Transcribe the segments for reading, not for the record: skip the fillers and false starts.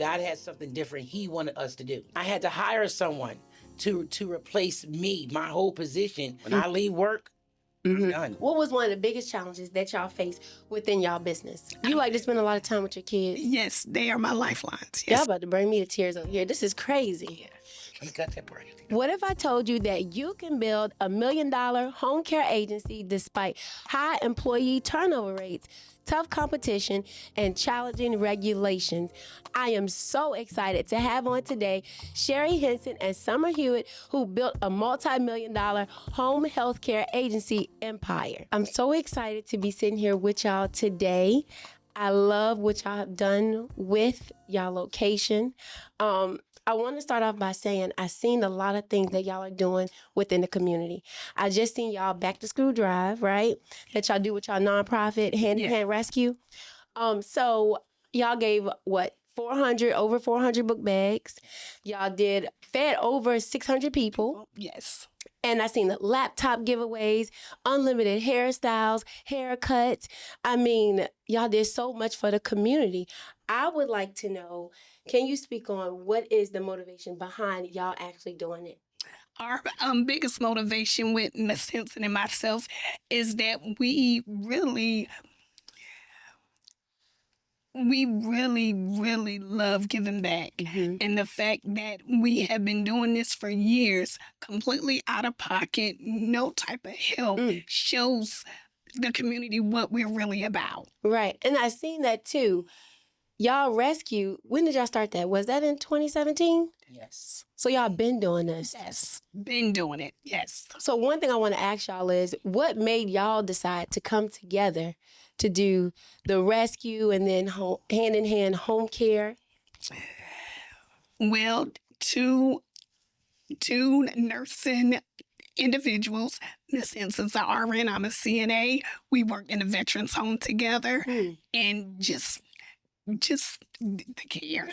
God had something different He wanted us to do. I had to hire someone to replace me, my whole position. When I leave work, I'm done. What was one of the biggest challenges that y'all face within y'all business? You like to spend a lot of time with your kids. Yes, they are my lifelines. Y'all Yes. about to bring me to tears over here. This is crazy. You got that part. What if I told you that you can build $1 million home care agency despite high employee turnover rates, tough competition, and challenging regulations? I am so excited to have on today Sherry Henson and Summer Hewitt, who built a multi-million-dollar home healthcare agency empire. I'm so excited to be sitting here with y'all today. I love what y'all have done with y'all location. I want to start off by saying I've seen a lot of things that y'all are doing within the community. I just seen y'all back to school drive, right? That y'all do with y'all nonprofit Hand and Hand Rescue. So y'all gave over 400 book bags. Y'all fed over 600 people. Yes. And I seen the laptop giveaways, unlimited hairstyles, haircuts. I mean, y'all did so much for the community. I would like to know, can you speak on what is the motivation behind y'all actually doing it? Our biggest motivation with Miss Henson and myself is that we really love giving back. And the fact that we have been doing this for years, completely out of pocket, no type of help, shows the community what we're really about. Right. And I seen that too. Y'all rescue, when did y'all start that? Was that in 2017? Yes. So y'all been doing this? Yes, been doing it, yes. So one thing I want to ask y'all is, what made y'all decide to come together to do the rescue and then hand in hand home care? Well, two nursing individuals. Miss Henson's an RN, I'm a CNA. We worked in a veterans home together, and just the care.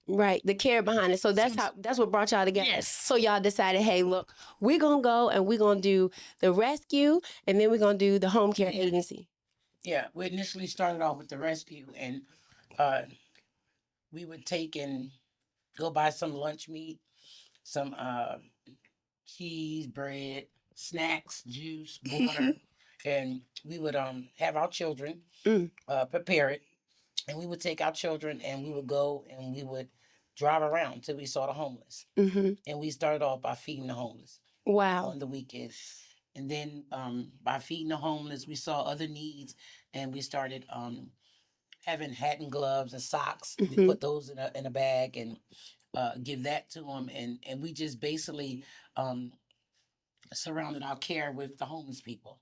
Right, the care behind it. So that's what brought y'all together. Yes. So y'all decided, hey, look, we're gonna go and we're gonna do the rescue, and then we're gonna do the home care agency. Yeah, we initially started off with the rescue, and we would take and go buy some lunch meat, some cheese, bread, snacks, juice, water, and we would have our children prepare it, and we would take our children and we would go and we would drive around till we saw the homeless, and we started off by feeding the homeless. Wow. On the weekends. And then by feeding the homeless, we saw other needs, and we started having hat and gloves and socks. We put those in a bag and give that to them, and we just basically surrounded our care with the homeless people.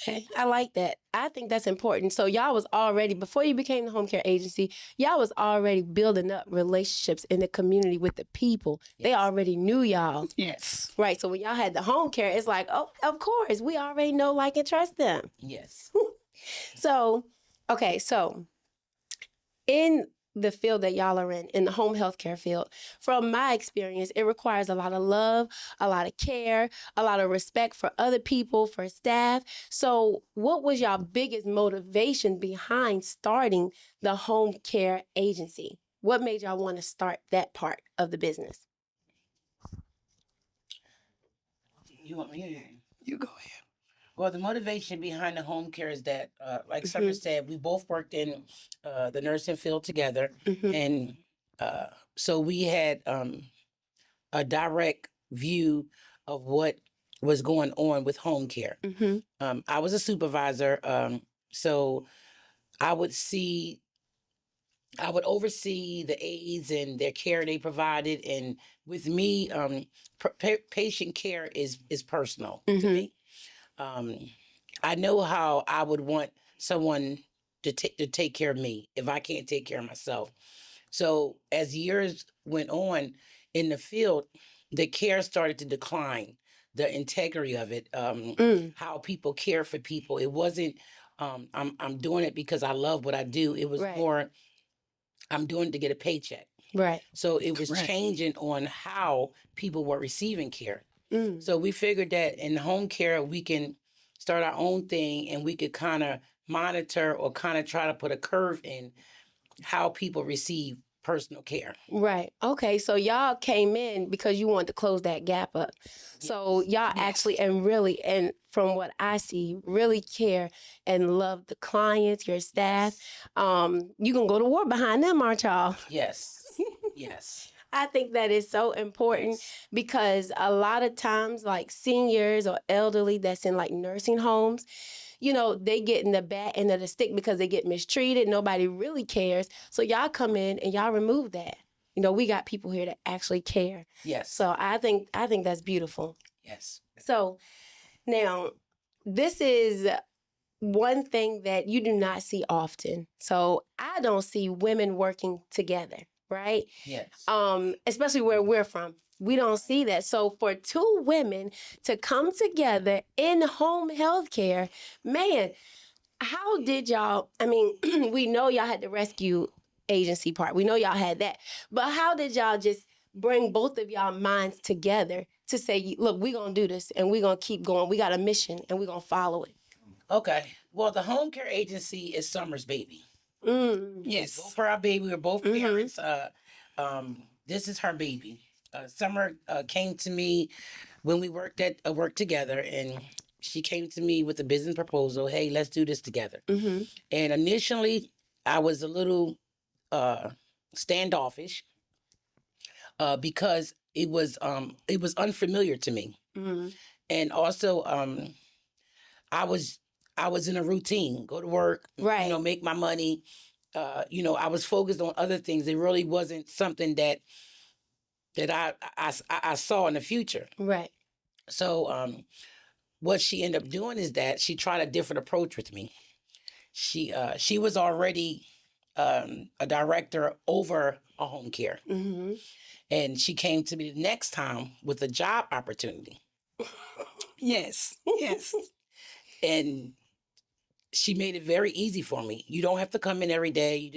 Okay, I like that. I think that's important. So y'all was already, before you became the home care agency, y'all was already building up relationships in the community with the people. Yes. They already knew y'all. Yes. Right, so when y'all had the home care, it's like, oh, of course, we already know, like, and trust them. Yes. So, okay, so in the field that y'all are in the home health care field, from my experience, it requires a lot of love, a lot of care, a lot of respect for other people, for staff. So what was y'all biggest motivation behind starting the home care agency? What made y'all want to start that part of the business? You want me to? You go ahead. Well, the motivation behind the home care is that, like Summer said, we both worked in the nursing field together. And so we had a direct view of what was going on with home care. I was a supervisor, so I would oversee the aides and their care they provided. And with me, patient care is personal to me. I know how I would want someone to take care of me if I can't take care of myself. So as years went on in the field, the care started to decline, the integrity of it, how people care for people. It wasn't, I'm doing it because I love what I do. It was more, I'm doing it to get a paycheck. Right. So it was changing on how people were receiving care. So we figured that in home care, we can start our own thing, and we could kind of monitor or kind of try to put a curve in how people receive personal care. Right. Okay. So y'all came in because you wanted to close that gap up. So y'all actually, and from what I see, really care and love the clients, your staff. You can go to war behind them, aren't y'all? Yes. Yes. I think that is so important because a lot of times, like seniors or elderly that's in like nursing homes, you know, they get in the bad end of the stick because they get mistreated. Nobody really cares. So y'all come in and y'all remove that. You know, we got people here that actually care. Yes. So I think that's beautiful. Yes. So now, this is one thing that you do not see often. So I don't see women working together, right? Yes. Especially where we're from. We don't see that. So for two women to come together in home health care, man, how did y'all, I mean, we know y'all had the rescue agency part. We know y'all had that. But how did y'all just bring both of y'all minds together to say, look, we're going to do this and we're going to keep going. We got a mission and we're going to follow it. Okay. Well, the home care agency is Summer's baby. Yes. It's both for our baby. We're both parents. This is her baby. Summer came to me when we worked together, and she came to me with a business proposal. Hey, let's do this together. And initially, I was a little standoffish because it was unfamiliar to me, and also I was in a routine, go to work, Right. make my money. I was focused on other things. It really wasn't something that I saw in the future. Right. So what she ended up doing is that she tried a different approach with me. She was already a director over a home care. And she came to me the next time with a job opportunity. Yes. Yes. And she made it very easy for me. You don't have to come in every day.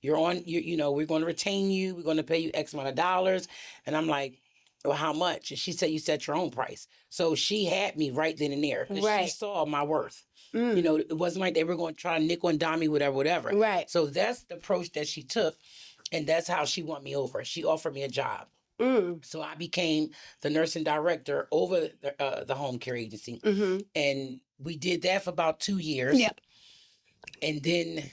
We're going to retain you. We're going to pay you X amount of dollars. And I'm like, well, how much? And she said, you set your own price. So she had me right then and there. Because she saw my worth. It wasn't like they were going to try to nickel and dime me, whatever. Right. So that's the approach that she took. And that's how she won me over. She offered me a job. So I became the nursing director over the home care agency. And we did that for about 2 years. Yep. And then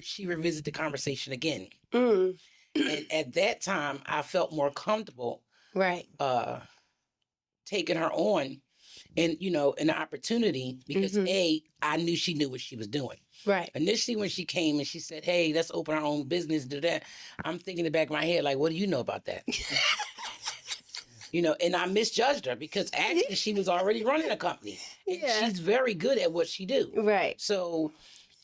she revisited the conversation again. And at that time, I felt more comfortable Right. taking her on and, an opportunity because I knew she knew what she was doing. Right. Initially, when she came and she said, hey, let's open our own business, do that. I'm thinking in the back of my head, like, what do you know about that? And I misjudged her because actually she was already running a company. And she's very good at what she do. Right. So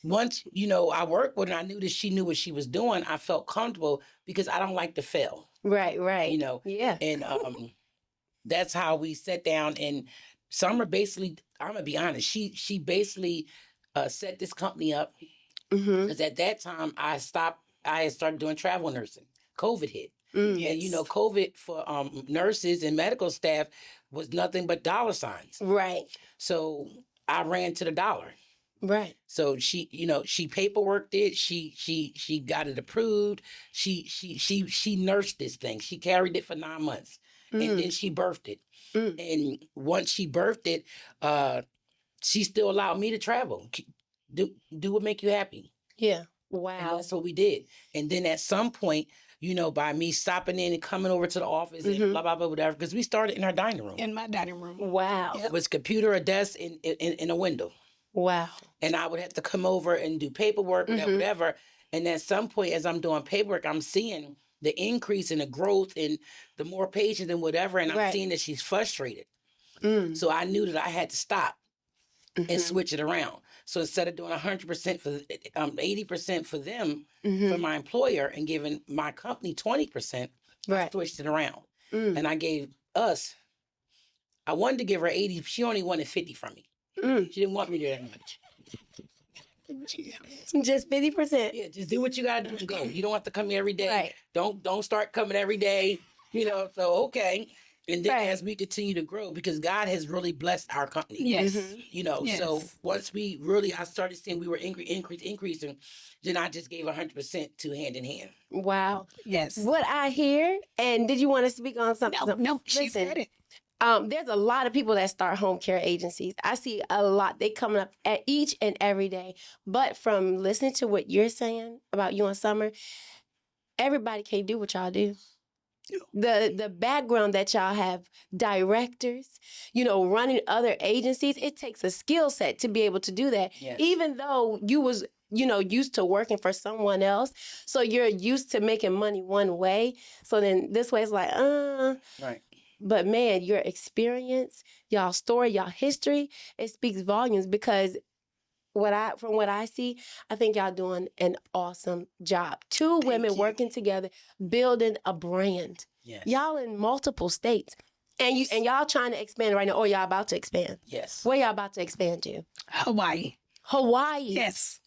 once, I worked with her, I knew that she knew what she was doing. I felt comfortable because I don't like to fail. Right. Yeah. And that's how we sat down. And Summer basically, I'm going to be honest, she basically set this company up because at that time I had started doing travel nursing. COVID hit. And COVID for nurses and medical staff was nothing but dollar signs. Right. So I ran to the dollar. Right. So she paperworked it. She got it approved. She nursed this thing. She carried it for 9 months, and then she birthed it. And once she birthed it, she still allowed me to travel. Do what make you happy. Yeah. And Wow. that's what we did. And then at some point, by me stopping in and coming over to the office and blah, blah, blah, whatever, because we started in our dining room. In my dining room. Wow. It was computer, a desk, in a window. Wow. And I would have to come over and do paperwork, whatever. And at some point, as I'm doing paperwork, I'm seeing the increase in the growth and the more patients and whatever. And I'm seeing that she's frustrated. So I knew that I had to stop and switch it around. So instead of doing 100% for 80% for them, for my employer, and giving my company 20%, I switched it around. And I gave us, I wanted to give her 80. She only wanted 50 from me. She didn't want me to do that much. Just 50%. Yeah, just do what you gotta do and go. You don't have to come here every day. Right. Don't start coming every day. So okay. And then Right. as we continue to grow, because God has really blessed our company. Yes. You know, so Yes. once I started seeing we were increasing, then I just gave 100% to Hand in Hand. Wow. Yes. What I hear, and did you want to speak on something? No, she Listen, said it. there's a lot of people that start home care agencies. I see a lot. They coming up at each and every day. But from listening to what you're saying about you and Summer, everybody can't do what y'all do. The background that y'all have, directors, running other agencies, it takes a skill set to be able to do that. Yes. Even though you was, used to working for someone else, so you're used to making money one way. So then this way it's like, Right. But man, your experience, y'all story, y'all history, it speaks volumes because from what I see, I think y'all doing an awesome job. Two women you. working together, building a brand. Yes. Y'all in multiple states. And y'all trying to expand right now, or y'all about to expand. Yes. Where y'all about to expand to? Hawaii. Hawaii. Yes.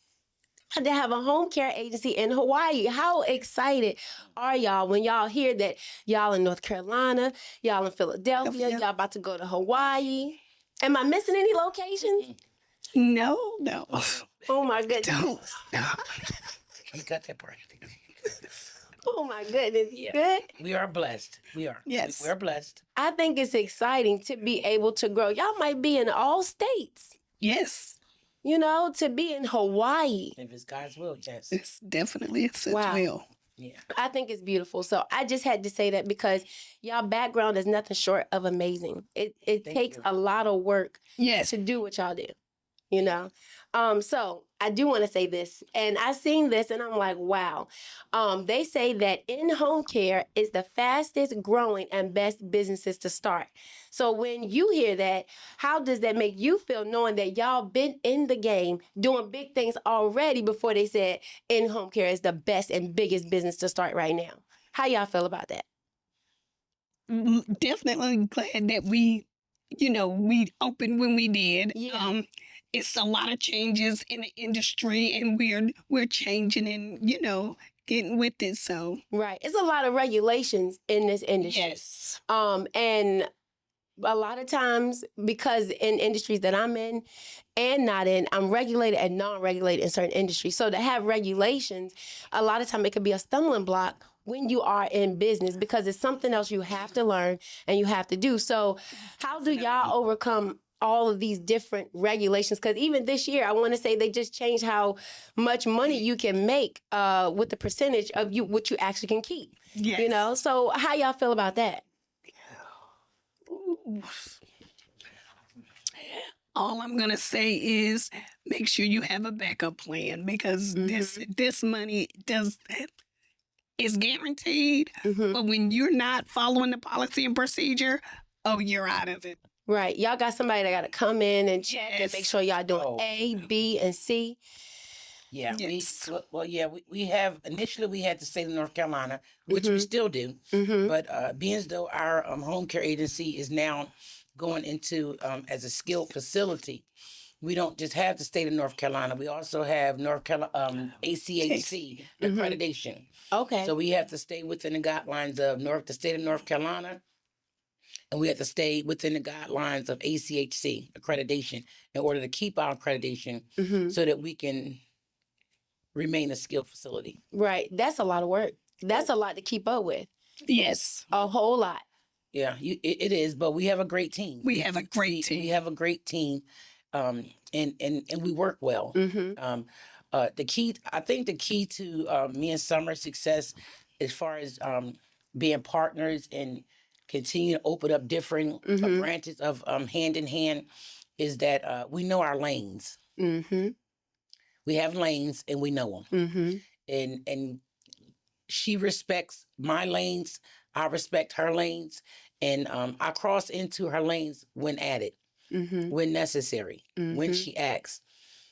To have a home care agency in Hawaii. How excited are y'all when y'all hear that y'all in North Carolina, y'all in Philadelphia, y'all about to go to Hawaii? Am I missing any locations? No. Oh my goodness. Don't. No. You got that part. Oh my goodness. Yeah. Good. We are blessed. We are. Yes. We are blessed. I think it's exciting to be able to grow. Y'all might be in all states, Yes. to be in Hawaii. If it's God's will, yes. It's definitely a such Wow. will. Yeah. I think it's beautiful. So I just had to say that because y'all background is nothing short of amazing. It Thank takes you. a lot of work Yes. to do what y'all do, So I do want to say this, and I seen this and I'm like, wow. They say that in-home care is the fastest growing and best businesses to start. So when you hear that, how does that make you feel knowing that y'all been in the game doing big things already before they said in-home care is the best and biggest business to start right now? How y'all feel about that? Definitely glad that we opened when we did. Yeah. It's a lot of changes in the industry, and we're changing and getting with it. So Right. It's a lot of regulations in this industry. yes, And a lot of times, because in industries that I'm in and not in, I'm regulated and non-regulated in certain industries. So to have regulations, a lot of time it could be a stumbling block when you are in business because it's something else you have to learn and you have to do. So how do y'all overcome all of these different regulations? Because even this year, I want to say they just changed how much money you can make with the percentage of what you actually can keep. yes. So how y'all feel about that? All I'm gonna say is make sure you have a backup plan because this money is guaranteed. But when you're not following the policy and procedure, you're out of it. Right. Y'all got somebody that got to come in and check and Yes. make sure y'all doing A, B, and C. Yeah, Yes. we have initially we had the state of North Carolina, which we still do, but being as though our home care agency is now going into as a skilled facility, we don't just have the state of North Carolina. We also have North Carolina ACHC accreditation. Okay. So we have to stay within the guidelines of the state of North Carolina, and we have to stay within the guidelines of ACHC accreditation in order to keep our accreditation, so that we can remain a skilled facility. Right. That's a lot of work. That's a lot to keep up with. Yes. A whole lot. Yeah, it is, but we have a great team. We have a great team. We have a great team, and we work well. The key, I think, the key to me and Summer's success, as far as being partners and continue to open up different branches of Hand in Hand, is that we know our lanes. We have lanes and we know them. And she respects my lanes. I respect her lanes, and I cross into her lanes when added, when necessary, when she asks.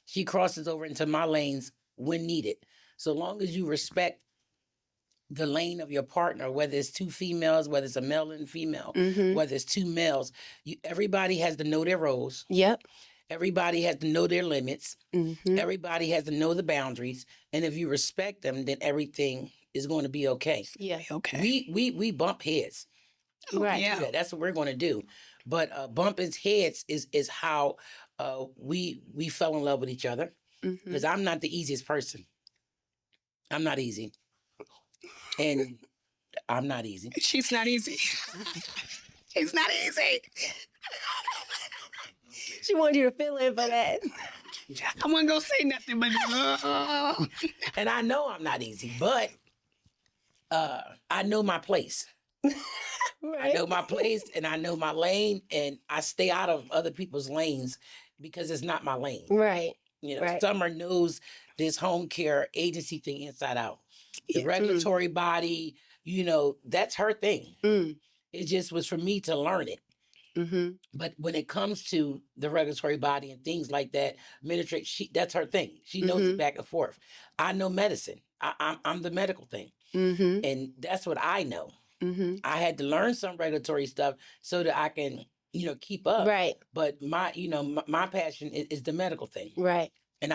She crosses over into my lanes when needed. So long as you respect the lane of your partner, whether it's two females, whether it's a male and female, whether it's two males, everybody has to know their roles. Yep. Everybody has to know their limits. Everybody has to know the boundaries. And if you respect them, then everything is going to be okay. Yeah. Okay. We bump heads. Right. Yeah. Do that. That's what we're going to do. But bumping heads is how we fell in love with each other, because I'm not the easiest person. I'm not easy, and I'm not easy. She's not easy. It's not easy. She wanted you to fill in for that. I wasn't gonna say nothing, but And I know I'm not easy, but I know my place. I Right. know my place and I know my lane, and I stay out of other people's lanes because it's not my lane. Right. You know, Right. Summer knows this home care agency thing inside out. The regulatory body, you know, that's her thing. It just was for me to learn it. But when it comes to the regulatory body and things like that, administrative, that's her thing. She knows it back and forth. I know medicine. I'm the medical thing, and that's what I know. I had to learn some regulatory stuff so that I can, you know, keep up. Right. But my, you know, my passion is the medical thing. Right. And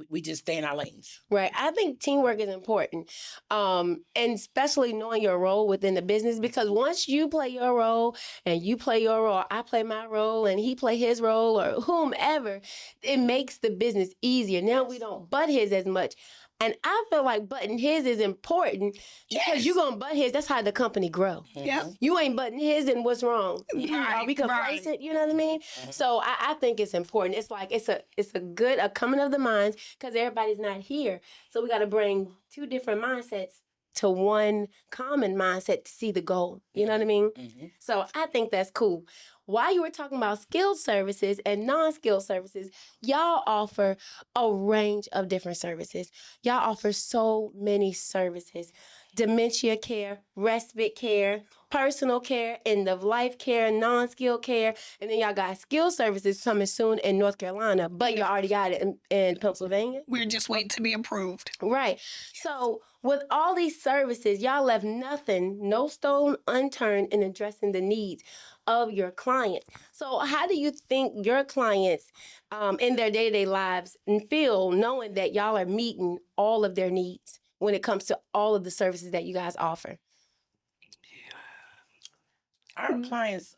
we just stay in our lanes. Right. I think teamwork is important. And especially knowing your role within the business, because once you play your role and you play your role, I play my role and he play his role or whomever, it makes the business easier. Now we don't butt heads as much. And I feel like butting his is important because you're going to butt heads. That's how the company grow. Yep. You ain't butting his, and what's wrong? Are we complacent? You know what I mean? So I think it's important. It's like it's a good coming of the minds because everybody's not here. So we got to bring two different mindsets to one common mindset to see the goal. You know what I mean? So I think that's cool. While you were talking about skilled services and non-skilled services, y'all offer a range of different services. Y'all offer so many services. Dementia care, respite care, personal care, end of life care, non-skilled care, and then y'all got skilled services coming soon in North Carolina, but you already got it in Pennsylvania. We're just waiting to be approved. Right. So with all these services, y'all left nothing, no stone unturned in addressing the needs of your clients. So how do you think your clients in their day-to-day lives feel knowing that y'all are meeting all of their needs when it comes to all of the services that you guys offer? Our clients,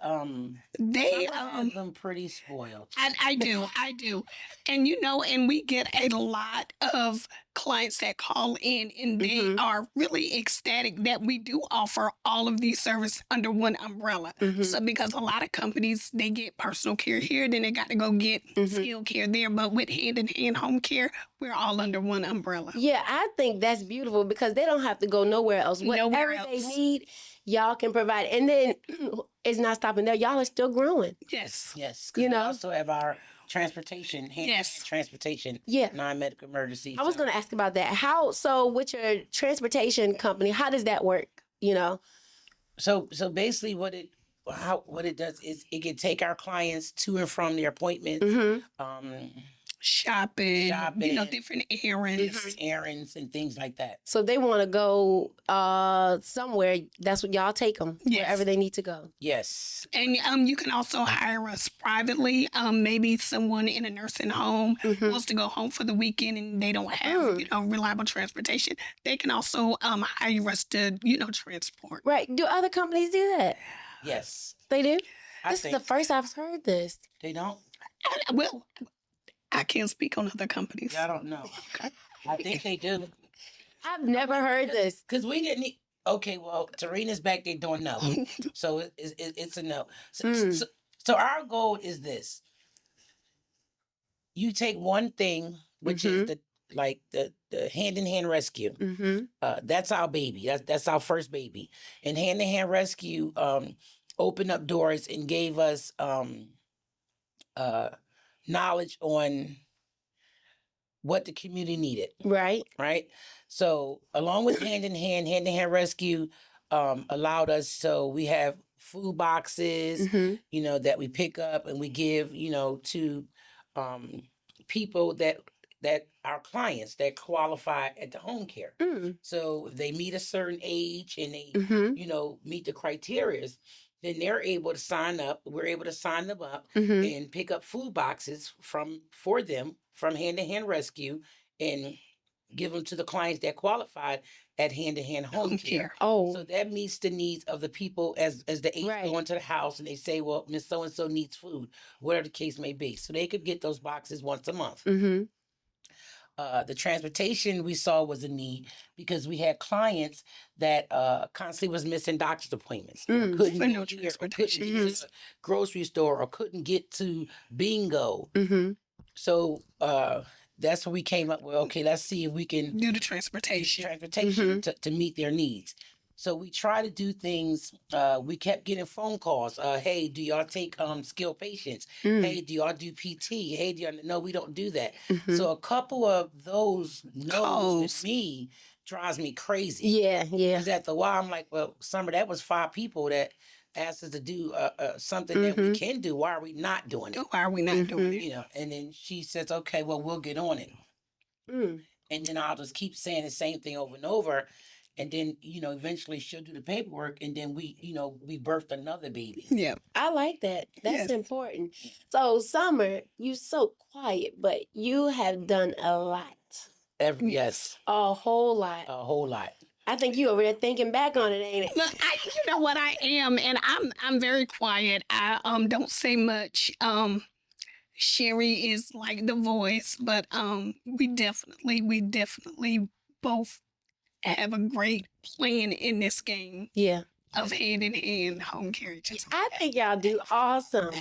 They some have them pretty spoiled. I do. And you know, and we get a lot of clients that call in and they are really ecstatic that we do offer all of these services under one umbrella. So because a lot of companies, they get personal care here, then they got to go get skilled care there. But with Hand and Hand Home Care, we're all under one umbrella. Yeah, I think that's beautiful because they don't have to go nowhere else. Whatever they need, y'all can provide. And then it's not stopping there. Y'all are still growing. Yes. Yes. You know? We also have our transportation, transportation, non-medical emergency. I was going to ask about that. So with your transportation company, how does that work? You know? So basically what it does is it can take our clients to and from their appointments, Shopping, you know, different errands and things like that. So they want to go somewhere. That's what y'all take them wherever they need to go. Yes. And you can also hire us privately. Maybe someone in a nursing home wants to go home for the weekend and they don't have you know, reliable transportation. They can also hire us to, you know, transport. Right. Do other companies do that? Yes. They do? I This is the first I've heard this. They don't? Well, I can't speak on other companies. I don't know. I think they do. I've never heard this. Because we didn't need... Okay, well, Tarina's back there doing no. So it's a no. So our goal is this. You take one thing, which is the Hand and Hand Rescue. That's our baby. That's our first baby. And Hand and Hand Rescue opened up doors and gave us knowledge on what the community needed. Right. So along with Hand and Hand Rescue allowed us, so we have food boxes, you know, that we pick up and we give, you know, to people that our clients that qualify at the home care. So if they meet a certain age and they, you know, meet the criteria, then they're able to sign up. We're able to sign them up and pick up food boxes for them from Hand to Hand Rescue and give them to the clients that qualified. at Hand and Hand Homecare. Oh. So that meets the needs of the people as the aides Right. go into the house and they say, well, Miss So-and-so needs food, whatever the case may be. So they could get those boxes once a month. Mm-hmm. The transportation we saw was a need because we had clients that constantly was missing doctor's appointments, or couldn't For get no here, or couldn't transportation. get to the grocery store, or couldn't get to bingo. Mm-hmm. So that's when we came up with, okay, let's see if we can Do the do transportation. transportation to meet their needs. So we try to do things. We kept getting phone calls. Hey, do y'all take skilled patients? Hey, do y'all do PT? Hey, do y'all? No, we don't do that. So a couple of those no's Calls. with me drives me crazy. Yeah, yeah. Because at the while, I'm like, well, Summer, that was 5 people that asked us to do something that we can do. Why are we not doing it? Why are we not doing it? You know, and then she says, okay, well, we'll get on it. And then I'll just keep saying the same thing over and over. And then, you know, eventually she'll do the paperwork, and then we birthed another baby. Yeah. I like that. That's Yes. important. So, Summer, you so quiet, but you have done a lot. Yes, A whole lot. a whole lot. I think you over there thinking back on it, ain't it? Look, you know what I am, and I'm very quiet. I don't say much. Sherry is like the voice, but we definitely both have a great plan in this game Yeah. of Hand in Hand Home Care. I think y'all do awesome.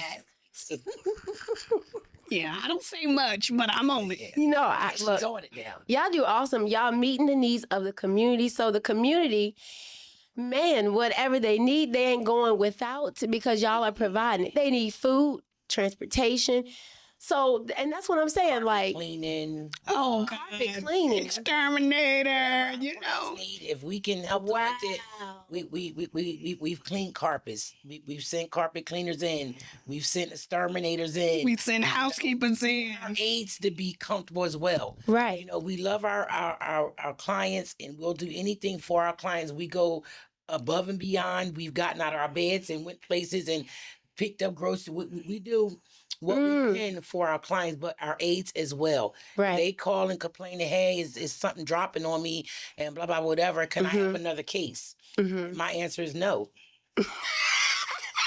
Yeah, I don't say much, but I'm on it. You know, She's look, throwing it down. y'all do awesome. Y'all meeting the needs of the community. So the community, man, whatever they need, they ain't going without because y'all are providing it. They need food, transportation. So, and that's what I'm saying. Like, Cleaning. Oh, carpet God. cleaning. Exterminator, you know. If we can help them with it, we've cleaned carpets. We've sent carpet cleaners in. We've sent exterminators in. We send housekeepers in. Our aides to be comfortable as well. Right. You know, we love our clients, and we'll do anything for our clients. We go above and beyond. We've gotten out of our beds and went places and picked up groceries. We do what we can for our clients, but our aides as well. Right. They call and complain that, hey, is something dropping on me and blah, blah, whatever. Can I have another case? My answer is no.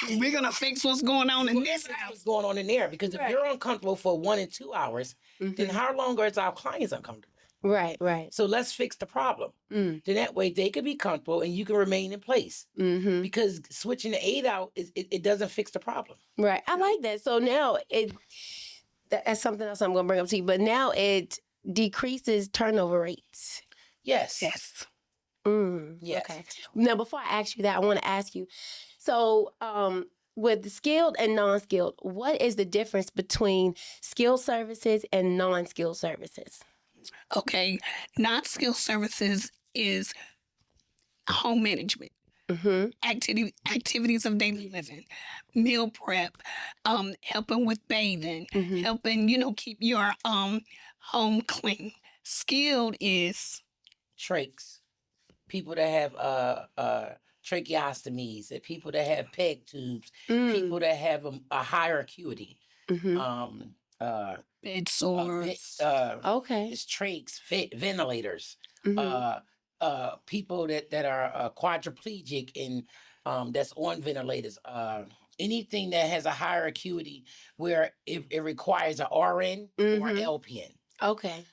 We're going to fix what's going on in this house. What's going on in there? Because if you're uncomfortable for 1 and 2 hours, then how long is our clients uncomfortable? Right, right. So let's fix the problem. Then that way they can be comfortable and you can remain in place. Because switching the aide out, it doesn't fix the problem. Right. I like that. So now that's something else I'm going to bring up to you, but now it decreases turnover rates. Yes. Yes. Yes. Okay. Now, before I ask you that, I want to ask you, so with skilled and non-skilled, what is the difference between skilled services and non-skilled services? Okay. Non-skilled services is home management. Activities of daily living, meal prep, helping with bathing, helping, keep your home clean. Skilled is Trachs. People that have tracheostomies, and people that have peg tubes, people that have a higher acuity. bed sores. Okay. It's trachs, ventilators. People that are quadriplegic and that's on ventilators. Anything that has a higher acuity where it requires an RN or an LPN. Okay.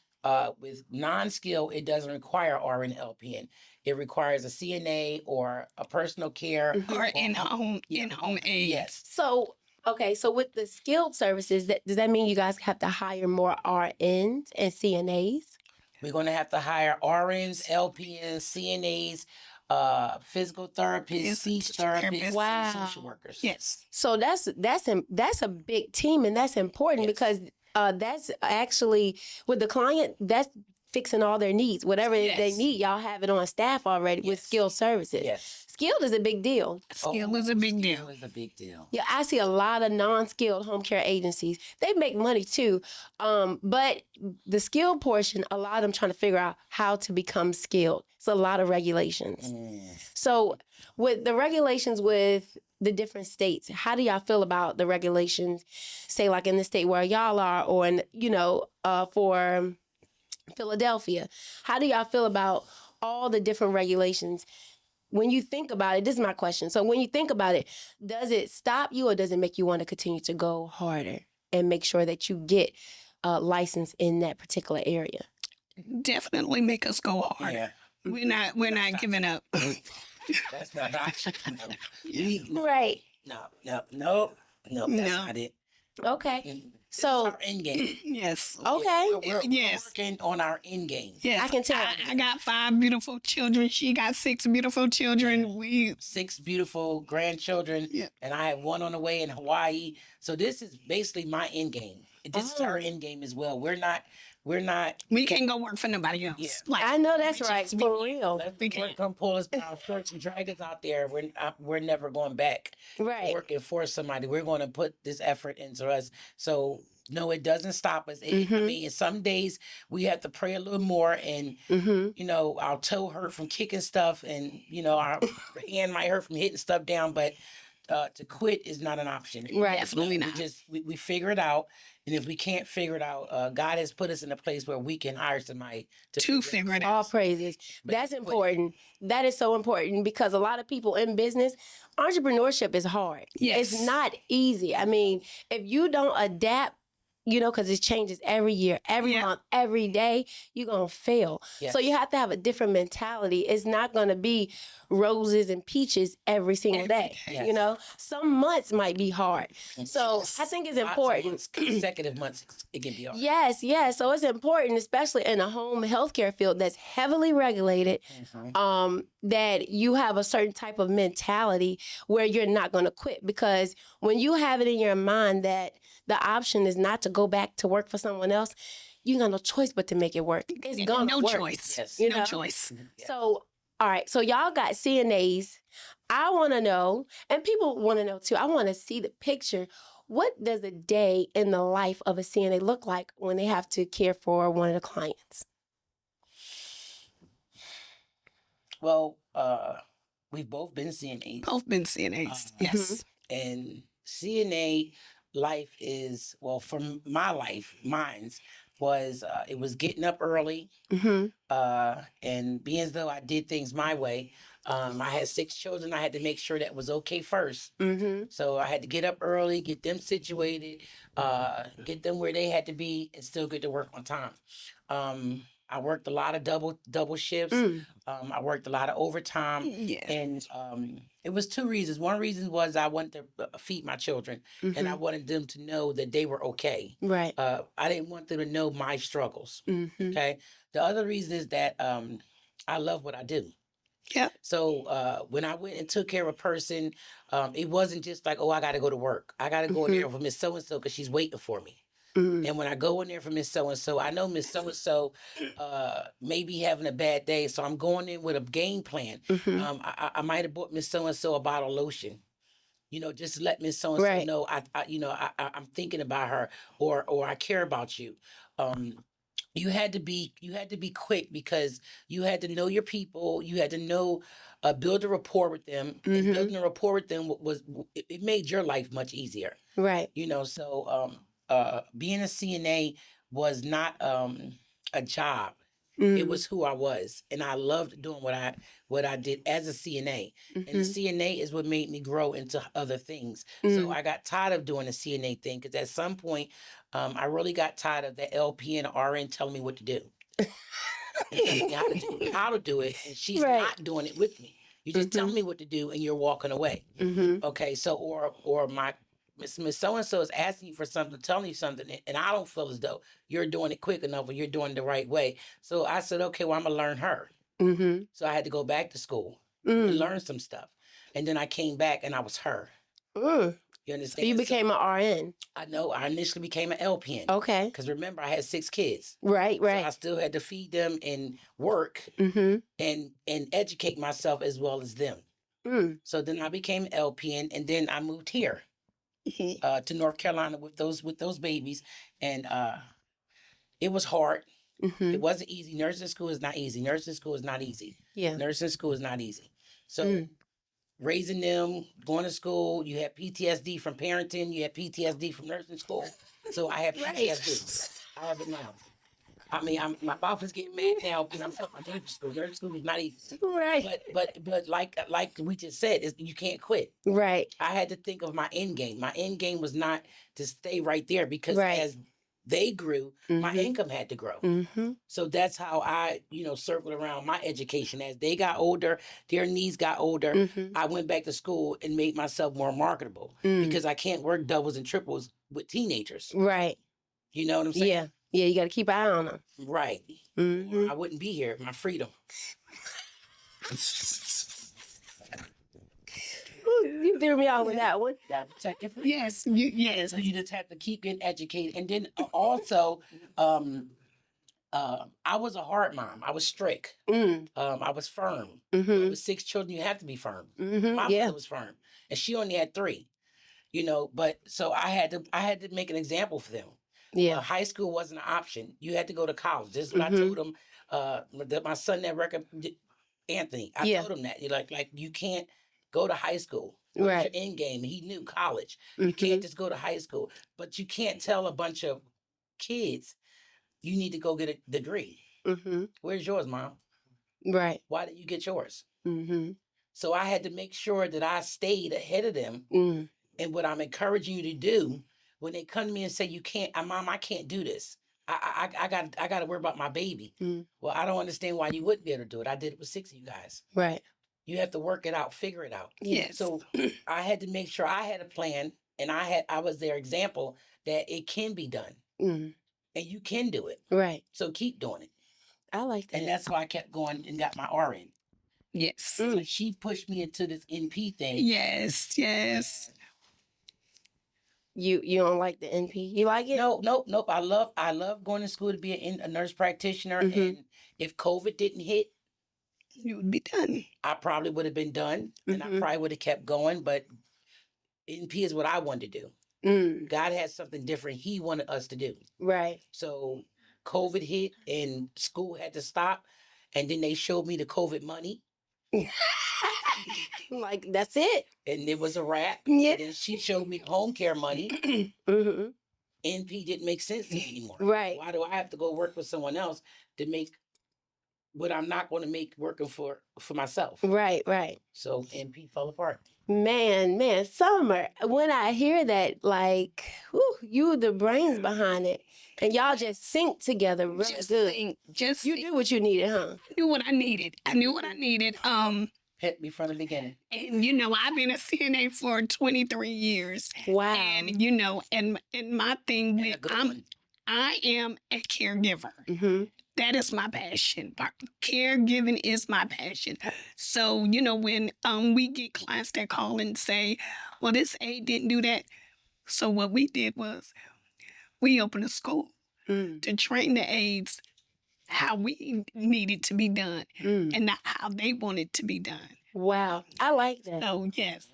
With non-skill, it doesn't require RN LPN. It requires a CNA or a personal care Or in-home aid. Yes. So, okay, so with the skilled services, does that mean you guys have to hire more RNs and CNAs? We're going to have to hire RNs, LPNs, CNAs, physical therapists, speech therapists, Wow. social workers. Yes. So that's a big team, and that's important because that's actually with the client, that's fixing all their needs. Whatever they need, y'all have it on staff already with skilled services. Yes. Skilled is a big deal. Skill is a big deal. Skill is a big deal. Yeah, I see a lot of non-skilled home care agencies. They make money too, but the skilled portion, a lot of them trying to figure out how to become skilled. It's a lot of regulations. So with the regulations with the different states, how do y'all feel about the regulations, say like in the state where y'all are, or in, for Philadelphia? How do y'all feel about all the different regulations, when you think about it, this is my question. So when you think about it, does it stop you or does it make you want to continue to go harder and make sure that you get licensed in that particular area? Definitely make us go harder. Yeah. We're not giving up. That's not an option. No. Right. No. That's No. not it. Okay. This So- is our end game. Yes. Okay. We're Yes. working on our end game. Yes. I can tell. I got 5 beautiful children. She got 6 beautiful children. We 6 beautiful grandchildren, Yeah. and I have one on the way in Hawaii. So this is basically my end game. This is our Oh. end game as well. We're not. we can't go work for nobody else. Yeah. Like, I know that's we right, just- for real. Let We the can't. work come pull us by our shirts and drag us out there. We're never going back. Right. Working for somebody. We're going to put this effort into us. So no, it doesn't stop us. I mean, some days we have to pray a little more, and Mm-hmm. our toe hurt from kicking stuff, and our hand might hurt from hitting stuff down. But to quit is not an option. Right. Definitely not. We figure it out, and if we can't figure it out, God has put us in a place where we can hire somebody To figure it All out. praises. But That's quit. important. That is so important because a lot of people in business, entrepreneurship is hard. Yes. It's not easy. I mean, if you don't adapt, because it changes every year, every Yeah. month, every day, you're going to fail. Yes. So you have to have a different mentality. It's not going to be roses and peaches every single day. Yes. Some months might be hard. So I think it's Lots of important. months, consecutive months, it can be hard. Yes. So it's important, especially in a home healthcare field that's heavily regulated, that you have a certain type of mentality where you're not going to quit. Because when you have it in your mind that the option is not to go back to work for someone else, you got no choice but to make it work. It's gonna No work. choice. Yes. You No know? choice. Yeah. So, all right. So y'all got CNAs. I want to know, and people want to know too. I want to see the picture. What does a day in the life of a CNA look like when they have to care for one of the clients? Well, we've both been CNAs. Both been CNAs. Yes. And CNA life is, well, for my life, mine's was, it was getting up early, Mm-hmm. and being as though I did things my way. I had 6 children. I had to make sure that was okay first. Mm-hmm. So I had to get up early, get them situated, get them where they had to be, and still get to work on time. I worked a lot of double shifts. I worked a lot of overtime. Yeah. And it was 2 reasons. One reason was I wanted to feed my children, and I wanted them to know that they were okay. Right. I didn't want them to know my struggles. Mm-hmm. Okay. The other reason is that I love what I do. Yeah. So when I went and took care of a person, it wasn't just like, oh, I got to go to work. I got to go in there for Miss So and So because she's waiting for me. Mm-hmm. And when I go in there for Miss So and So, I know Miss So and So may be having a bad day, so I'm going in with a game plan. Mm-hmm. I might have bought Miss So and So a bottle of lotion. Just to let Miss So and So Right. know I'm thinking about her, or I care about you. You had to be quick because you had to know your people. You had to know, build a rapport with them. And building a rapport with them it made your life much easier. Right. So being a CNA was not a job. Mm-hmm. It was who I was, and I loved doing what I did as a CNA. And the CNA is what made me grow into other things. So I got tired of doing the CNA thing because at some point, I really got tired of the LP and RN telling me what to do. How to do it, and she's Right. not doing it with me. You just tell me what to do, and you're walking away. Mm-hmm. Okay, so or my Miss So and So is asking you for something, telling you something, and I don't feel as though you're doing it quick enough or you're doing it the right way. So I said, okay, well, I'm gonna learn her. Mm-hmm. So I had to go back to school and learn some stuff, and then I came back and I was her. Mm. You So understand? you So became an RN. I know. I initially became an LPN Okay. because remember I had 6 kids. Right. So I Right. still had to feed them and work Mm-hmm. and educate myself as well as them. Mm. So then I became LPN, and then I moved here to North Carolina with those babies, and it was hard. Mm-hmm. It wasn't easy. Nursing school is not easy. Nursing school is not easy. Yeah. Nursing school is not easy. So raising them, going to school, you had PTSD from parenting, you had PTSD from nursing school. So I have PTSD. I have it now. I mean, my mouth is getting mad now because I'm talking about nursing school. Nursing school is not easy. Right. But like we just said, you can't quit. Right. I had to think of my end game. My end game was not to stay right there because Right. as they grew, my income had to grow. So that's how I, circled around my education. As they got older, their needs got older. I went back to school and made myself more marketable because I can't work doubles and triples with teenagers. Right. You know what I'm saying? Yeah. Yeah, you got to keep an eye on them. Right. Or I wouldn't be here. My freedom. You threw me off with that one. Yes, yes. So you just have to keep getting educated. And then also, I was a hard mom. I was strict. I was firm. With 6 children, you have to be firm. My mother was firm. And she only had 3. But so I had to make an example for them. Yeah. High school wasn't an option. You had to go to college. This is what I told them. My son that Anthony, I told him that. Like you can't go to high school. What's your end game? He knew college. You can't just go to high school. But you can't tell a bunch of kids you need to go get a degree. Where's yours, Mom? Right. Why didn't you get yours? So I had to make sure that I stayed ahead of them. And what I'm encouraging you to do when they come to me and say, "You can't, Mom, I can't do this. I got to worry about my baby." Well, I don't understand why you wouldn't be able to do it. I did it with 6 of you guys. Right. You have to work it out, figure it out. Yes. So I had to make sure I had a plan, and I was their example that it can be done, and you can do it. Right. So keep doing it. I like that. And that's why I kept going and got my RN. Yes. Like she pushed me into this NP thing. Yes, yes. You don't like the NP? You like it? Nope. I love going to school to be a nurse practitioner. And if COVID didn't hit, You would be done. I probably would have been done, and I probably would have kept going. But NP is what I wanted to do. God had something different He wanted us to do. Right. So COVID hit, and school had to stop, and then they showed me the COVID money. Like, that's it. And it was a wrap. Yeah. And then she showed me home care money. NP didn't make sense to me anymore. Right. Why do I have to go work with someone else to make what I'm not going to make working for myself? Right. So NP fell apart. Man, Summer, when I hear that, like, whew, you the brains behind it, and y'all just sync together really good. You do what you needed, huh? I knew what I needed. Hit me from the beginning. And I've been a CNA for 23 years. Wow. And and my thing with I am a caregiver. That is my passion. Caregiving is my passion. So, when we get clients that call and say, well, this aide didn't do that. So what we did was we opened a school to train the aides how we needed to be done and not how they wanted to be done. Wow. I like that. So, yes.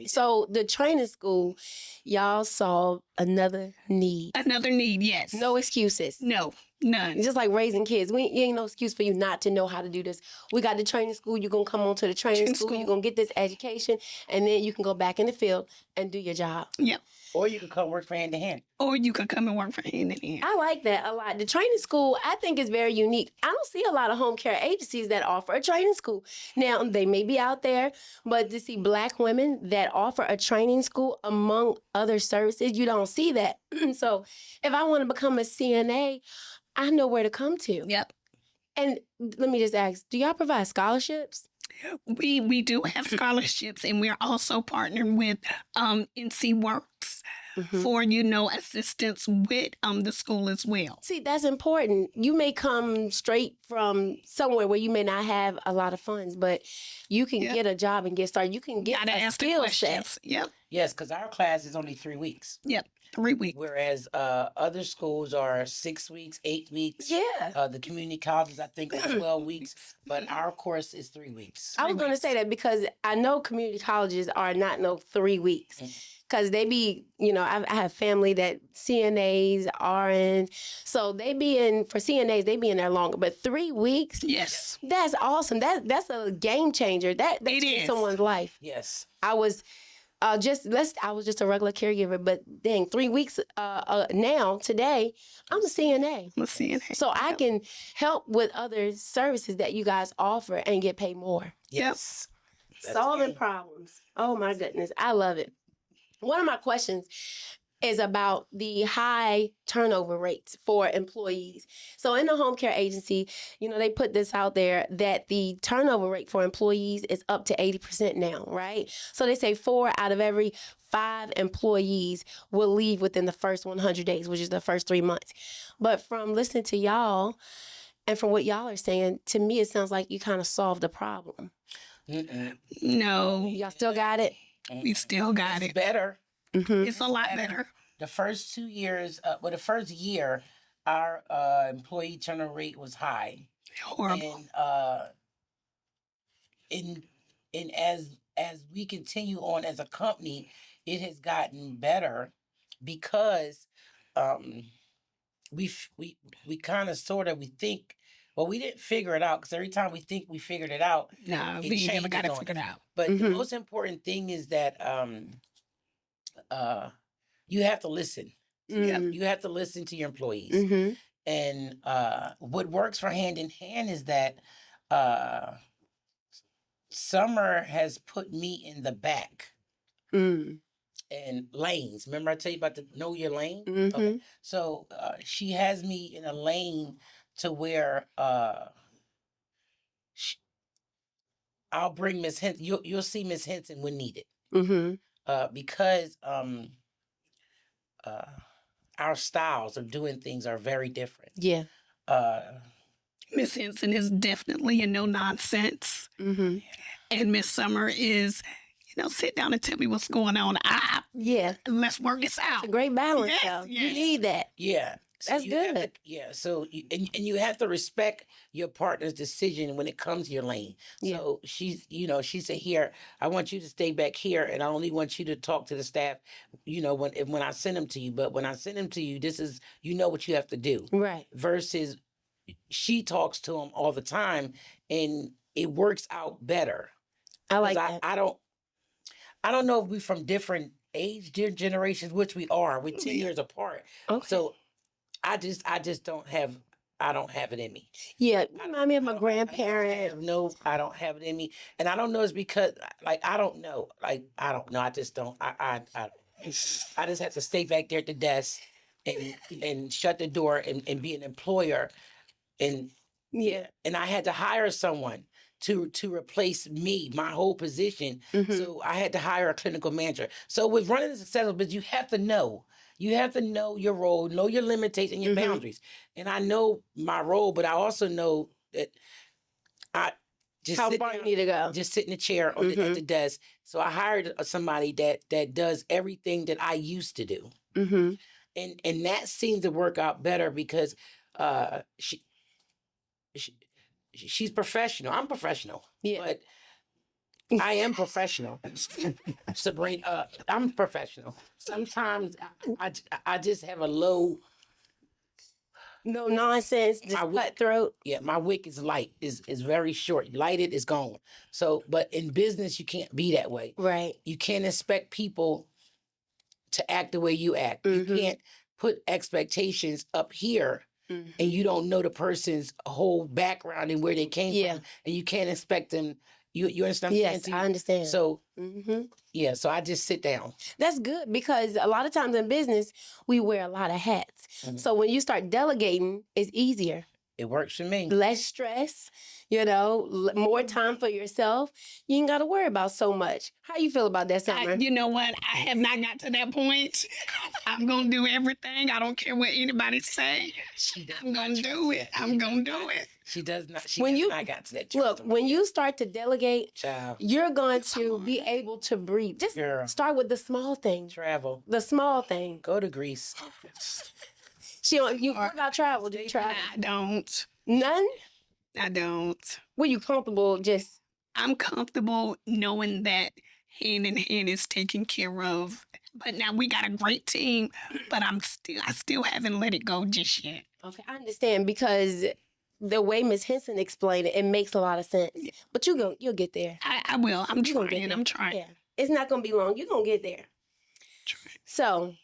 So the training school, y'all saw another need. Another need, yes. No excuses. No, none. It's just like raising kids. It ain't no excuse for you not to know how to do this. We got the training school. You're going to come on to the training school. You're going to get this education, and then you can go back in the field and do your job. Yep. Or you could come work for Hand and Hand. Or you could come and work for Hand and Hand. I like that a lot. The training school, I think, is very unique. I don't see a lot of home care agencies that offer a training school. Now, they may be out there, but to see Black women that offer a training school among other services, you don't see that. So if I want to become a CNA, I know where to come to. Yep. And let me just ask, do y'all provide scholarships? We do have scholarships, and we're also partnered with NC Works for assistance with the school as well. See, that's important. You may come straight from somewhere where you may not have a lot of funds, but you can get a job and get started. You can get a skill set. Yep. Yes, because our class is only 3 weeks. Yep. 3 weeks. Whereas other schools are 6 weeks, 8 weeks. Yeah. The community colleges, I think, are 12 weeks. But our course is 3 weeks. I was going to say that because I know community colleges are not 3 weeks. Because they be, I have family that CNAs, RNs. So they be for CNAs, they be in there longer. But 3 weeks? Yes. That's awesome. That's a game changer. That changed someone's life. Yes. I was I was just a regular caregiver, but dang, 3 weeks now, today, I'm a CNA. I'm a CNA. So I can help with other services that you guys offer and get paid more. Yes. Solving problems. Oh my goodness. I love it. One of my questions is about the high turnover rates for employees. So in the home care agency, they put this out there that the turnover rate for employees is up to 80% now, right? So they say 4 out of every 5 employees will leave within the first 100 days, which is the first 3 months. But from listening to y'all and from what y'all are saying, to me, it sounds like you kind of solved the problem. No. Y'all still got it? We still got It's it. better. Mm-hmm. It's a lot better. The first 2 years, the first year, our employee turnover rate was high. Horrible. And as we continue on as a company, it has gotten better because we kind of sort of we think. Well, we didn't figure it out because every time we think we figured it out, No, it we never changes got it on figured us. out. But the Mhm. most important thing is that you have to listen. Mm-hmm. You have to listen to your employees. Mm-hmm. And what works for Hand in Hand is that Summer has put me in the back Mm. and lanes. Remember I tell you about the know your lane? Mm-hmm. Okay. So she has me in a lane to where I'll bring Miss Henson. You'll see Miss Henson when needed. Mm-hmm. Because our styles of doing things are very different. Yeah. Miss Henson is definitely a no nonsense. Mm-hmm. And Miss Summer is, sit down and tell me what's going on. Yeah. Let's work this It's out. a great balance, Yes, though. You yes. need that. Yeah. That's you have good. So you have to respect your partner's decision when it comes to your lane. Yeah. So she said, here, I want you to stay back here, and I only want you to talk to the staff, when I send them to you. But when I send them to you, this is, what you have to do. Right. Versus she talks to them all the time, and it works out better. I like 'Cause that. I don't know if we're from different age generations, which we are. We're 10 years apart. Okay. So I just don't have it in me. Yeah, remind me of my I grandparent. don't have it in me, and I don't know. It's because I don't know. I just don't. I just have to stay back there at the desk and shut the door and be an employer, and Yeah. and I had to hire someone to replace me, my whole position. Mhm. So I had to hire a clinical manager. So with running a successful business, you have to know. You have to know your role, know your limitations, your Mhm. boundaries. And I know my role, but I also know that I just How sit far you down, need to go. just sit in the chair on at the desk. So I hired somebody that does everything that I used to do. Mm-hmm. And that seems to work out better because she's professional. I'm professional. Yeah. But I am professional. Sabrina, I'm professional. Sometimes I just have a low. No nonsense, just cutthroat. Yeah, my wick is light, is very short. Lighted is gone. So, but in business, you can't be that way. Right. You can't expect people to act the way you act. Mhm. You can't put expectations up here Mhm. and you don't know the person's whole background and where they came from. And you can't expect them. You understand what I'm Yes, saying? I understand. So, Mm-hmm. yeah, so I just sit down. That's good because a lot of times in business, we wear a lot of hats. Mhm. So when you start delegating, it's easier. It works for me. Less stress, more time for yourself. You ain't got to worry about so much. How you feel about that, Summer? You know what? I have not got to that point. I'm going to do everything. I don't care what anybody say. I'm going to do it. I'm going to do it. She does not. She When has you- not got to that. Look, when you start to delegate, Child, you're going to be able to breathe. Just girl, start with the small things. travel. The small thing. Go to Greece. What about travel? Do you travel? I don't. None? I don't. Were you comfortable just... I'm comfortable knowing that Hand in Hand is taken care of. But now we got a great team, but I still haven't let it go just yet. Okay, I understand because the way Ms. Henson explained it, it makes a lot of sense. But you'll get there. I will. I'm You gonna get trying. there. I'm trying. Yeah. It's not going to be long. You're going to get there. So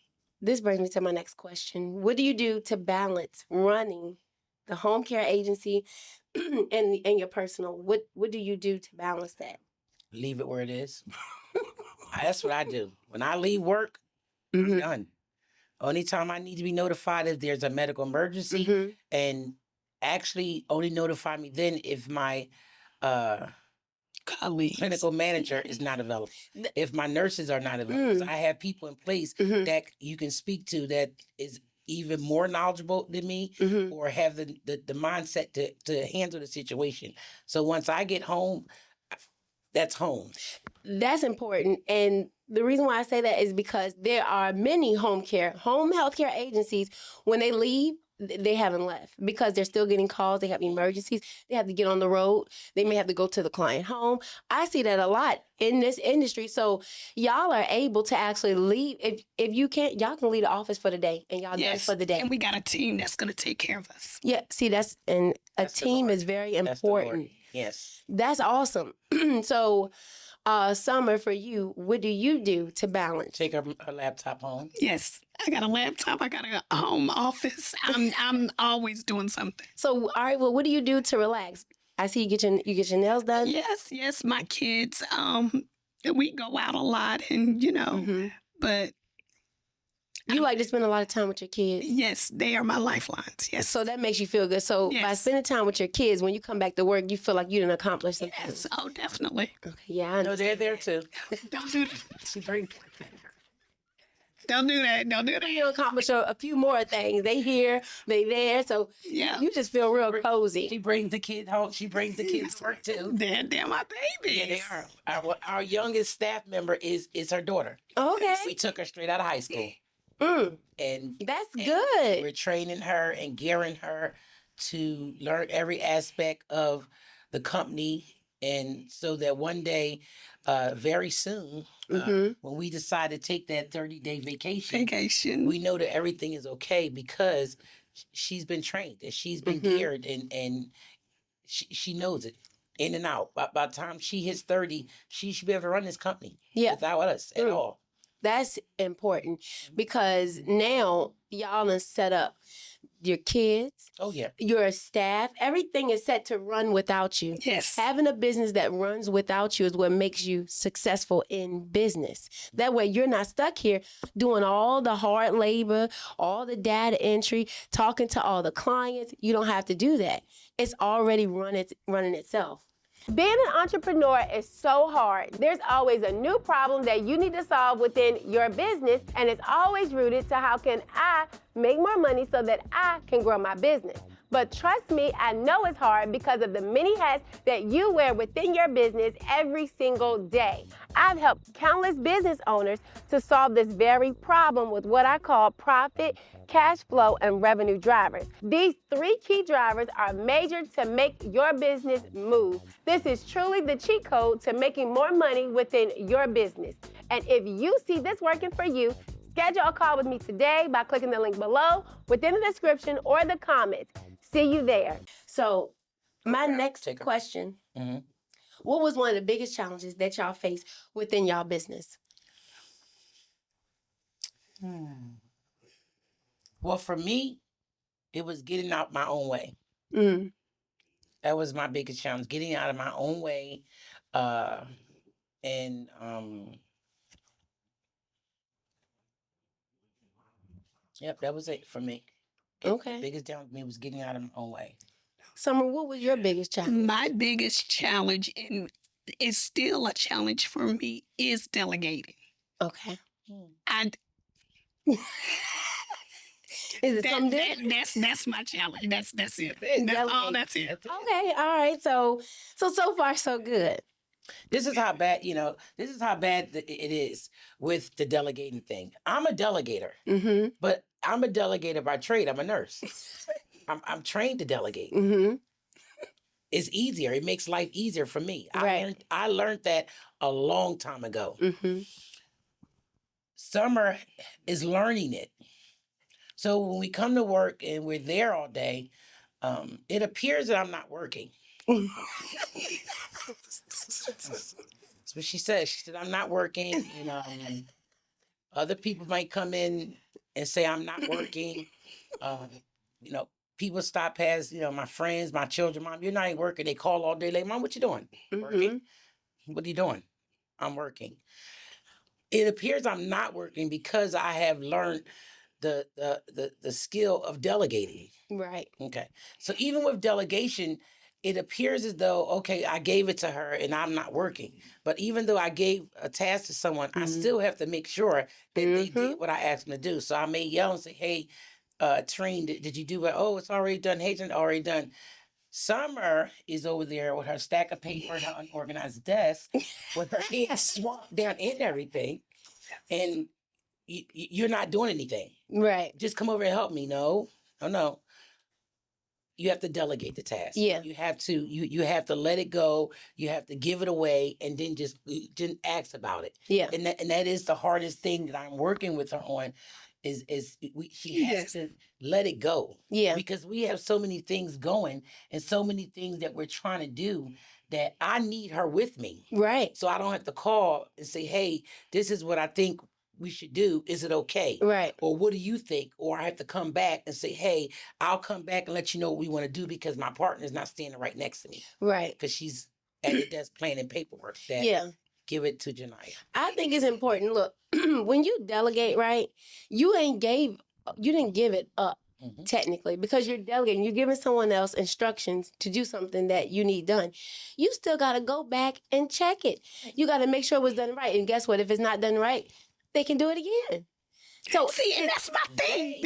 this brings me to my next question. What do you do to balance running the home care agency and your personal? What do you do to balance that? Leave it where it is. That's what I do. When I leave work, I'm done. Only time I need to be notified if there's a medical emergency, and actually only notify me then if my Colleagues. clinical manager is not available. If my nurses are not available. So I have people in place that you can speak to that is even more knowledgeable than me or have the mindset to handle the situation. So once I get home, that's home. That's important. And the reason why I say that is because there are many home healthcare agencies, when they leave, they haven't left because they're still getting calls. They have emergencies. They have to get on the road. They may have to go to the client home. I see that a lot in this industry. So y'all are able to actually leave. If you can't, y'all can leave the office for the day and y'all done for the day. And we got a team that's going to take care of us. Yeah, see, that's a team is very important. Yes. That's awesome. So, Summer, for you, what do you do to balance? Take her laptop home. Yes, I got a laptop. I got a home office. I'm always doing something. So, all right. Well, what do you do to relax? I see you get your nails done. Yes. My kids. We go out a lot, and but. You like to spend a lot of time with your kids. Yes, they are my lifelines. Yes. So that makes you feel good. So by spending time with your kids, when you come back to work, you feel like you didn't accomplish something. Yes. Oh, definitely. Okay. Yeah, I know. No, they're there too. Don't do that. She's very. Don't do that. Don't do that. You accomplish a few more things. They here, they there. So you just feel real cozy. She brings the kids home. She brings the kids to work too. They're my babies. Yeah, they are. Our youngest staff member is her daughter. Okay. We took her straight out of high school. And that's good. We're training her and gearing her to learn every aspect of the company, and so that one day, very soon, when we decide to take that 30-day vacation, we know that everything is okay because she's been trained and she's been geared and she knows it in and out. By the time she hits 30, she should be able to run this company without us at all. That's important because now y'all are set up. Your kids, your staff, everything is set to run without you. Yes. Having a business that runs without you is what makes you successful in business. That way you're not stuck here doing all the hard labor, all the data entry, talking to all the clients. You don't have to do that. It's already running itself. Being an entrepreneur is so hard. There's always a new problem that you need to solve within your business, and it's always rooted to how can I make more money so that I can grow my business. But trust me, I know it's hard because of the many hats that you wear within your business every single day. I've helped countless business owners to solve this very problem with what I call profit, cash flow, and revenue drivers. These 3 key drivers are major to make your business move. This is truly the cheat code to making more money within your business. And if you see this working for you, schedule a call with me today by clicking the link below, within the description, or the comments. See you there. So, my next question, what was one of the biggest challenges that y'all faced within y'all business? Well, for me, it was getting out my own way. That was my biggest challenge, getting out of my own way. Yep, that was it for me. Okay. The biggest challenge for me was getting out of my own way. Summer, what was your biggest challenge? My biggest challenge, and it's still a challenge for me, is delegating. Okay. Is it something different? That's my challenge. That's it. That's it. Okay, all right. So far so good. This is how bad, it is with the delegating thing. I'm a delegator, but I'm a delegator by trade. I'm a nurse. I'm trained to delegate. It's easier. It makes life easier for me. Right. I learned that a long time ago. Summer is learning it. So when we come to work and we're there all day, it appears that I'm not working. That's what she said. She said, I'm not working. Other people might come in and say I'm not working. Um, people stop past, my friends, my children, Mom, you're not even working. They call all day, like, Mom, what you doing? Working? What are you doing? I'm working. It appears I'm not working because I have learned the skill of delegating. Right. Okay. So even with delegation, it appears as though, okay, I gave it to her and I'm not working. But even though I gave a task to someone, I still have to make sure that they did what I asked them to do. So I may yell and say, hey, Trine, did you do it? Oh, it's already done. Hey, it's already done. Summer is over there with her stack of paper and her unorganized desk with her hands swamped down in everything. And you're not doing anything. Right. Just come over and help me. No. You have to delegate the task. Yeah. You have to you have to let it go. You have to give it away and then just ask about it. Yeah. And that is the hardest thing that I'm working with her on she has to let it go. Yeah. Because we have so many things going and so many things that we're trying to do that I need her with me. Right. So I don't have to call and say, hey, this is what I think we should do. Is it okay? Right. Or what do you think? Or I have to come back and say, hey, I'll come back and let you know what we want to do because my partner's not standing right next to me. Right. Because she's at the desk planning paperwork. Give it to Janiyah. I think it's important. Look, when you delegate, right, you didn't give it up. Technically, because you're delegating, you're giving someone else instructions to do something that you need done. You still got to go back and check it. You got to make sure it was done right. And guess what? If it's not done right, they can do it again. So see, and that's my thing.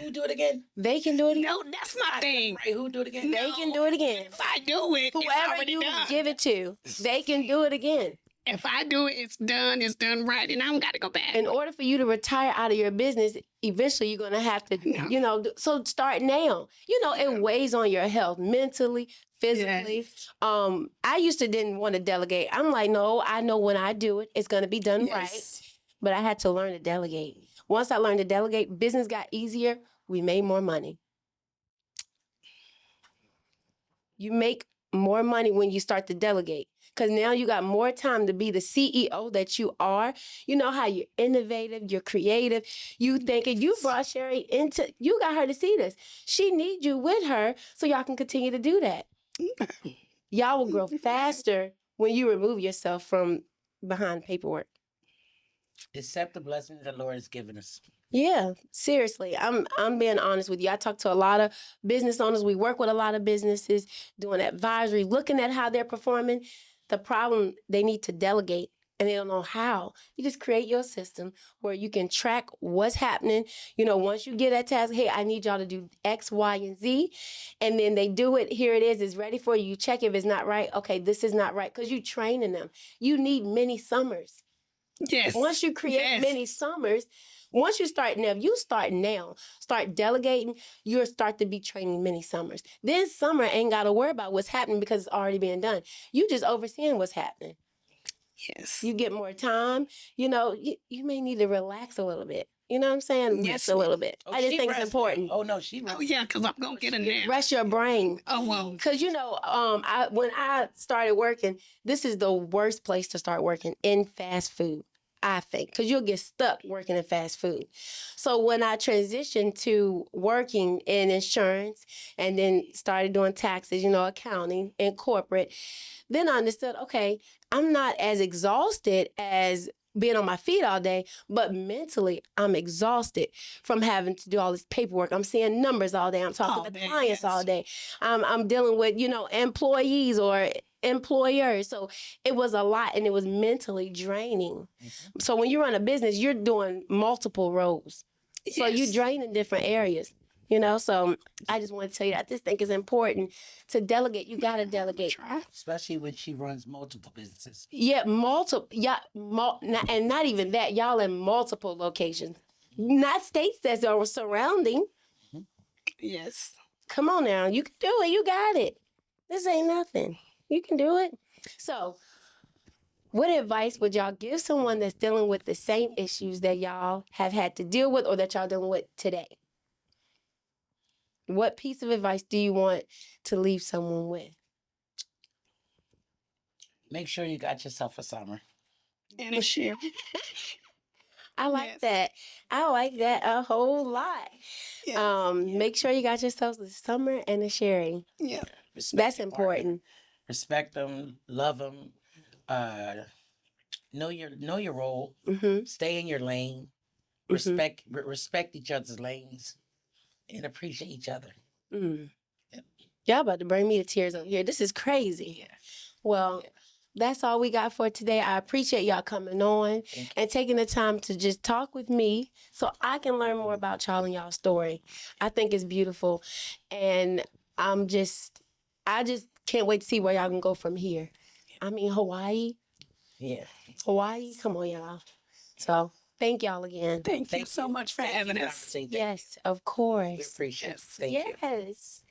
Who do it again? They can do it again. No, that's my thing. Right, who do it again? They can do it again. If I do it, Whoever it's already you done. give it to, they can do it again. If I do it, it's done right, and I don't got to go back. In order for you to retire out of your business, eventually you're going to have to, so start now. It weighs on your health mentally, physically. Yes. I used to didn't want to delegate. I'm like, no, I know when I do it, it's going to be done right. But I had to learn to delegate. Once I learned to delegate, business got easier. We made more money. You make more money when you start to delegate. Because now you got more time to be the CEO that you are. You know how you're innovative, you're creative. You thinking you brought Sherry you got her to see this. She needs you with her so y'all can continue to do that. Y'all will grow faster when you remove yourself from behind paperwork. Accept the blessing that the Lord has given us. Yeah, seriously. I'm being honest with you. I talk to a lot of business owners. We work with a lot of businesses doing advisory, looking at how they're performing. The problem, they need to delegate and they don't know how. You just create your system where you can track what's happening. Once you get that task, hey, I need y'all to do X, Y, and Z. And then they do it. Here it is. It's ready for you. You check if it's not right. Okay, this is not right because you're training them. You need many summers. Yes. Once you create many summers, once you start start delegating, you'll start to be training many summers. Then summer ain't got to worry about what's happening because it's already being done. You just overseeing what's happening. Yes. You get more time. You may need to relax a little bit. You know what I'm saying? Yes. Rest a little bit. I just think it's important. Oh, no, she rests. Oh, yeah, because I'm going to get a nap. Rest your brain. Oh, well. Because, when I started working, this is the worst place to start working, in fast food. I think, because you'll get stuck working in fast food. So when I transitioned to working in insurance and then started doing taxes, accounting and corporate, then I understood, okay, I'm not as exhausted as being on my feet all day, but mentally I'm exhausted from having to do all this paperwork. I'm seeing numbers all day. I'm talking to clients all day. I'm dealing with, employees or employers. So it was a lot and it was mentally draining. Mm-hmm. So when you run a business, you're doing multiple roles. Yes. So you drain in different areas, so I just want to tell you that I just think it's important to delegate. You got to delegate. Especially when she runs multiple businesses. Yeah, and not even that. Y'all in multiple locations, not states that are surrounding. Mm-hmm. Yes. Come on now. You can do it. You got it. This ain't nothing. You can do it. So, what advice would y'all give someone that's dealing with the same issues that y'all have had to deal with or that y'all dealing with today? What piece of advice do you want to leave someone with? make sure you got yourself a summer. And a share. I like Yes. that. I like that a whole lot. Yes. Make sure you got yourselves a summer and a sharing. Yeah. Respect That's your partner. important. Respect them, love them. Know your role. Mm-hmm. Stay in your lane. Respect each other's lanes, and appreciate each other. Mm. Yep. Y'all about to bring me to tears over here. This is crazy. Yeah. Well, that's all we got for today. I appreciate y'all coming on and taking the time to just talk with me so I can learn more about y'all and y'all's story. I think it's beautiful. And I just can't wait to see where y'all can go from here. I mean, Hawaii. Yeah. Hawaii. Come on, y'all. So thank y'all again. Thank you so much for having us. Say that. Yes, of We course. appreciate it. Yes. Thank you. Yes.